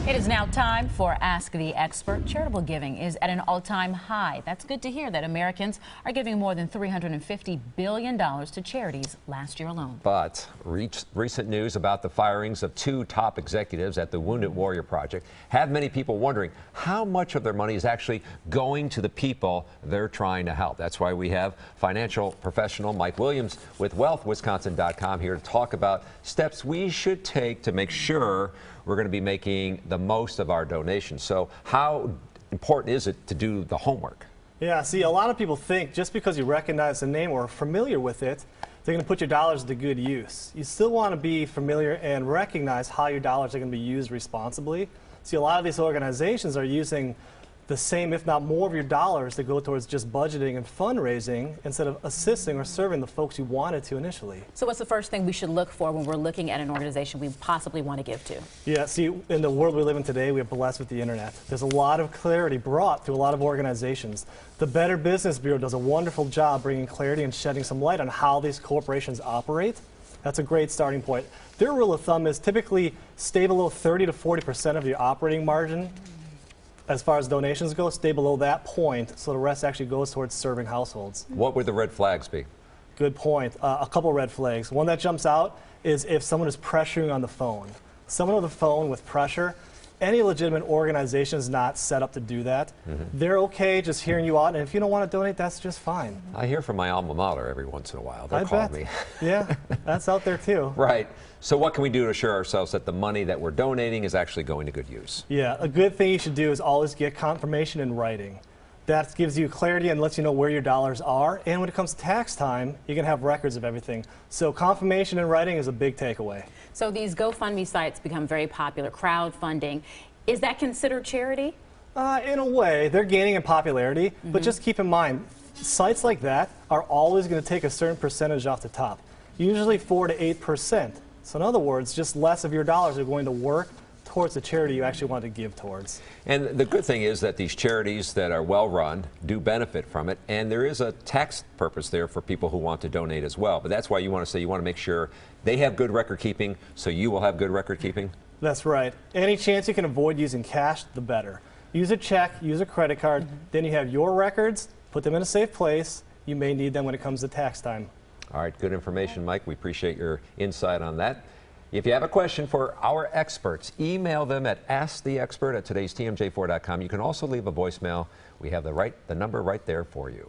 It is now time for Ask the Expert. Charitable giving is at an all-time high. That's good to hear that Americans are giving more than $350 billion to charities last year alone. But recent news about the firings of two top executives at the Wounded Warrior Project have many people wondering how much of their money is actually going to the people they're trying to help. That's why we have financial professional Mike Williams with WealthWisconsin.com here to talk about steps we should take to make sure we're going to be making the most of our donations. So how important is it to do the homework? Yeah, see, a lot of people think just because you recognize the name or are familiar with it, they're going to put your dollars to good use. You still want to be familiar and recognize how your dollars are going to be used responsibly. See, a lot of these organizations are using the same, if not more, of your dollars to go towards just budgeting and fundraising instead of assisting or serving the folks you wanted to initially. So what's the first thing we should look for when we're looking at an organization we possibly want to give to? Yeah, see, in the world we live in today, we are blessed with the internet. There's a lot of clarity brought to a lot of organizations. The Better Business Bureau does a wonderful job bringing clarity and shedding some light on how these corporations operate. That's a great starting point. Their rule of thumb is typically stay below 30 to 40% of your operating margin. As far as donations go, stay below that point, so the rest actually goes towards serving households. What would the red flags be? Good point. A couple red flags. One that jumps out is if someone is pressuring on the phone. Someone on the phone with pressure, any legitimate organization is not set up to do that. They're okay just hearing you out, and if you don't want to donate, that's just fine. I hear from my alma mater every once in a while. They'll call me. Yeah, that's out there too. Right. So what can we do to assure ourselves that the money that we're donating is actually going to good use? Yeah, a good thing you should do is always get confirmation in writing. That gives you clarity and lets you know where your dollars are. And when it comes to tax time, you can have records of everything. So confirmation in writing is a big takeaway. So these GoFundMe sites become very popular, crowdfunding. Is that considered charity? In a way, they're gaining in popularity. But just keep in mind, sites like that are always going to take a certain percentage off the top, usually 4 to 8%. So in other words, just less of your dollars are going to work towards the charity you actually want to give towards. And the good thing is that these charities that are well run do benefit from it, and there is a tax purpose there for people who want to donate as well. But that's why you want to say you want to make sure they have good record keeping, so you will have good record keeping. That's right. Any chance you can avoid using cash, the better. Use a check, use a credit card, then you have your records, put them in a safe place. You may need them when it comes to tax time. All right, good information, Mike. We appreciate your insight on that. If you have a question for our experts, email them at asktheexpert@today'stmj4.com. You can also leave a voicemail. We have the number right there for you.